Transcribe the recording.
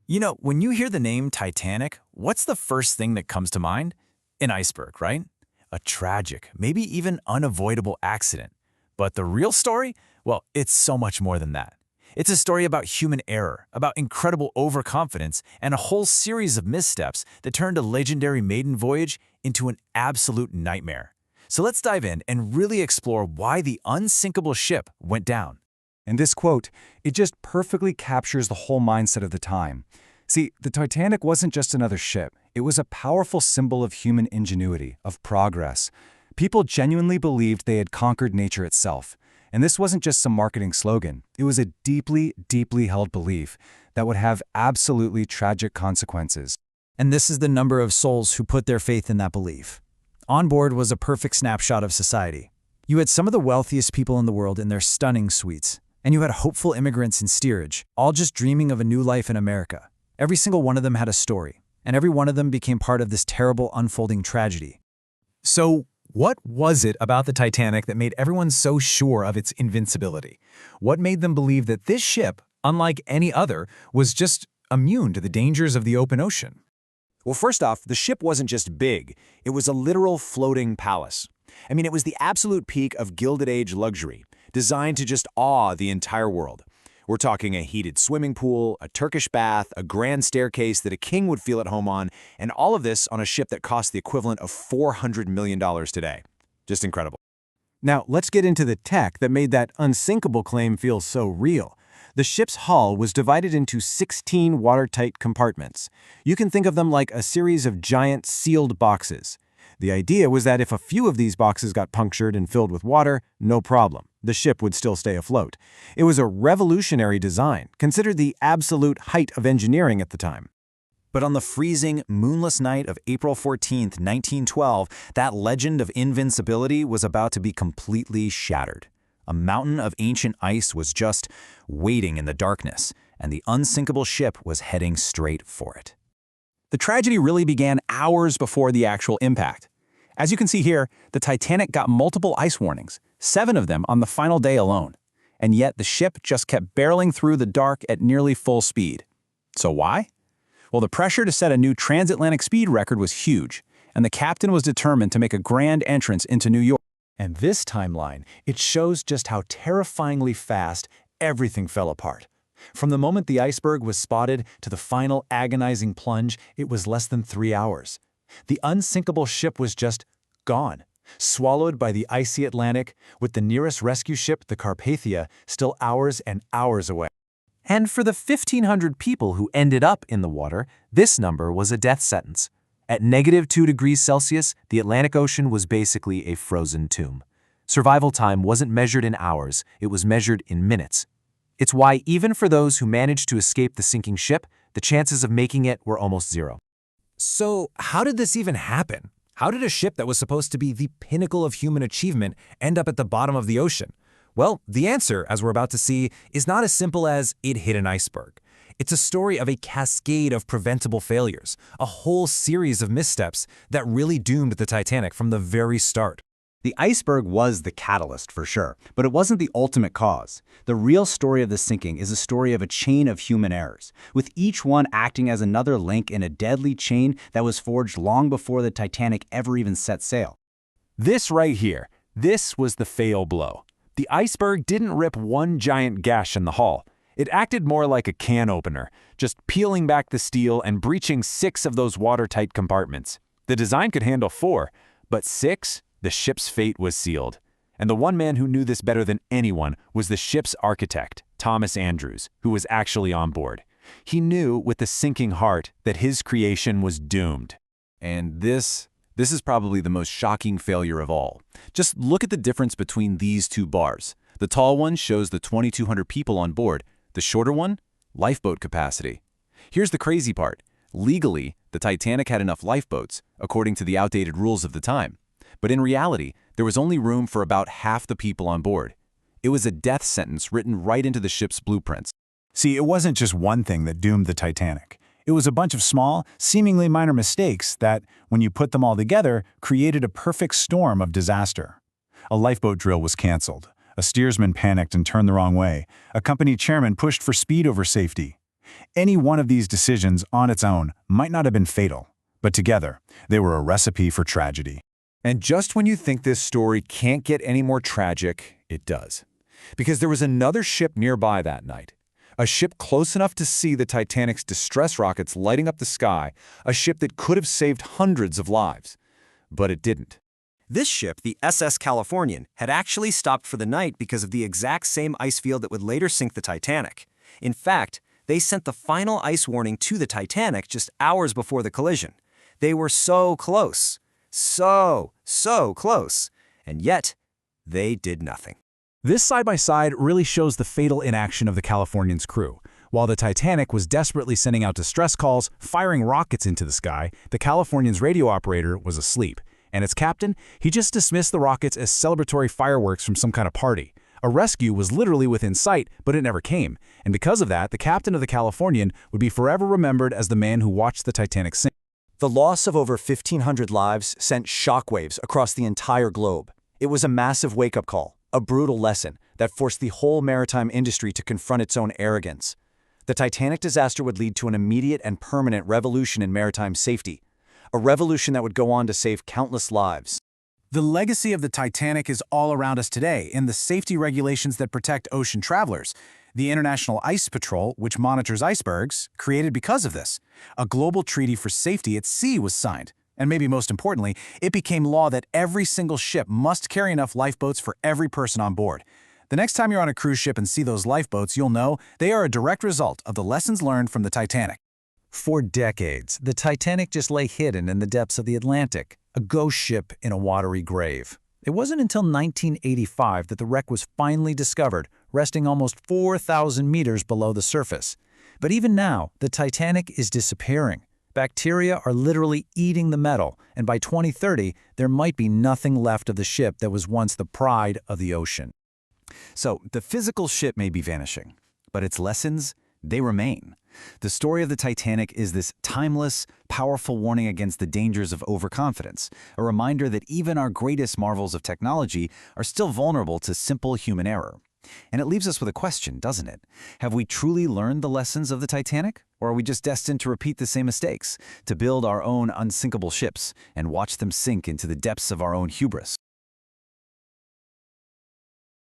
When you hear the name Titanic, what's the first thing that comes to mind? An iceberg, right? A tragic, maybe even unavoidable accident. But the real story? Well, it's so much more than that. It's a story about human error, about incredible overconfidence, and a whole series of missteps that turned a legendary maiden voyage into an absolute nightmare. So let's dive in and really explore why the unsinkable ship went down. And this quote, it just perfectly captures the whole mindset of the time. See, the Titanic wasn't just another ship. It was a powerful symbol of human ingenuity, of progress. People genuinely believed they had conquered nature itself. And this wasn't just some marketing slogan. It was a deeply, deeply held belief that would have absolutely tragic consequences. And this is the number of souls who put their faith in that belief. On board was a perfect snapshot of society. You had some of the wealthiest people in the world in their stunning suites. And you had hopeful immigrants in steerage, all just dreaming of a new life in America. Every single one of them had a story, and every one of them became part of this terrible unfolding tragedy. So, what was it about the Titanic that made everyone so sure of its invincibility? What made them believe that this ship, unlike any other, was just immune to the dangers of the open ocean? Well, first off, the ship wasn't just big, it was a literal floating palace. It was the absolute peak of Gilded Age luxury, designed to just awe the entire world. We're talking a heated swimming pool, a Turkish bath, a grand staircase that a king would feel at home on, and all of this on a ship that cost the equivalent of $400 million today. Just incredible. Now, let's get into the tech that made that unsinkable claim feel so real. The ship's hull was divided into 16 watertight compartments. You can think of them like a series of giant sealed boxes. The idea was that if a few of these boxes got punctured and filled with water, no problem. The ship would still stay afloat. It was a revolutionary design, considered the absolute height of engineering at the time. But on the freezing, moonless night of April 14, 1912, that legend of invincibility was about to be completely shattered. A mountain of ancient ice was just waiting in the darkness, and the unsinkable ship was heading straight for it. The tragedy really began hours before the actual impact. As you can see here, the Titanic got multiple ice warnings, 7 of them on the final day alone. And yet the ship just kept barreling through the dark at nearly full speed. So why? Well, the pressure to set a new transatlantic speed record was huge, and the captain was determined to make a grand entrance into New York. And this timeline, it shows just how terrifyingly fast everything fell apart. From the moment the iceberg was spotted to the final agonizing plunge, it was less than 3 hours. The unsinkable ship was just gone, swallowed by the icy Atlantic, with the nearest rescue ship, the Carpathia, still hours and hours away. And for the 1,500 people who ended up in the water, this number was a death sentence. At -2 degrees Celsius, the Atlantic Ocean was basically a frozen tomb. Survival time wasn't measured in hours, it was measured in minutes. It's why even for those who managed to escape the sinking ship, the chances of making it were almost zero. So, how did this even happen? How did a ship that was supposed to be the pinnacle of human achievement end up at the bottom of the ocean? Well, the answer, as we're about to see, is not as simple as it hit an iceberg. It's a story of a cascade of preventable failures, a whole series of missteps that really doomed the Titanic from the very start. The iceberg was the catalyst for sure, but it wasn't the ultimate cause. The real story of the sinking is a story of a chain of human errors, with each one acting as another link in a deadly chain that was forged long before the Titanic ever even set sail. This right here, this was the fail blow. The iceberg didn't rip one giant gash in the hull. It acted more like a can opener, just peeling back the steel and breaching 6 of those watertight compartments. The design could handle 4, but 6? The ship's fate was sealed. And the one man who knew this better than anyone was the ship's architect, Thomas Andrews, who was actually on board. He knew with a sinking heart that his creation was doomed. And this is probably the most shocking failure of all. Just look at the difference between these 2 bars. The tall one shows the 2,200 people on board. The shorter one, lifeboat capacity. Here's the crazy part. Legally, the Titanic had enough lifeboats, according to the outdated rules of the time. But in reality, there was only room for about half the people on board. It was a death sentence written right into the ship's blueprints. See, it wasn't just one thing that doomed the Titanic. It was a bunch of small, seemingly minor mistakes that, when you put them all together, created a perfect storm of disaster. A lifeboat drill was canceled. A steersman panicked and turned the wrong way. A company chairman pushed for speed over safety. Any one of these decisions on its own might not have been fatal, but together, they were a recipe for tragedy. And just when you think this story can't get any more tragic, it does. Because there was another ship nearby that night. A ship close enough to see the Titanic's distress rockets lighting up the sky, a ship that could have saved hundreds of lives. But it didn't. This ship, the SS Californian, had actually stopped for the night because of the exact same ice field that would later sink the Titanic. In fact, they sent the final ice warning to the Titanic just hours before the collision. They were so close. So close. And yet, they did nothing. This side-by-side really shows the fatal inaction of the Californian's crew. While the Titanic was desperately sending out distress calls, firing rockets into the sky, the Californian's radio operator was asleep. And its captain, he just dismissed the rockets as celebratory fireworks from some kind of party. A rescue was literally within sight, but it never came. And because of that, the captain of the Californian would be forever remembered as the man who watched the Titanic sink. The loss of over 1,500 lives sent shockwaves across the entire globe. It was a massive wake-up call, a brutal lesson that forced the whole maritime industry to confront its own arrogance. The Titanic disaster would lead to an immediate and permanent revolution in maritime safety, a revolution that would go on to save countless lives. The legacy of the Titanic is all around us today in the safety regulations that protect ocean travelers. The International Ice Patrol, which monitors icebergs, created because of this. A global treaty for safety at sea was signed. And maybe most importantly, it became law that every single ship must carry enough lifeboats for every person on board. The next time you're on a cruise ship and see those lifeboats, you'll know they are a direct result of the lessons learned from the Titanic. For decades, the Titanic just lay hidden in the depths of the Atlantic, a ghost ship in a watery grave. It wasn't until 1985 that the wreck was finally discovered, resting almost 4,000 meters below the surface. But even now, the Titanic is disappearing. Bacteria are literally eating the metal, and by 2030, there might be nothing left of the ship that was once the pride of the ocean. So, the physical ship may be vanishing, but its lessons, they remain. The story of the Titanic is this timeless, powerful warning against the dangers of overconfidence, a reminder that even our greatest marvels of technology are still vulnerable to simple human error. And it leaves us with a question, doesn't it? Have we truly learned the lessons of the Titanic? Or are we just destined to repeat the same mistakes, to build our own unsinkable ships and watch them sink into the depths of our own hubris?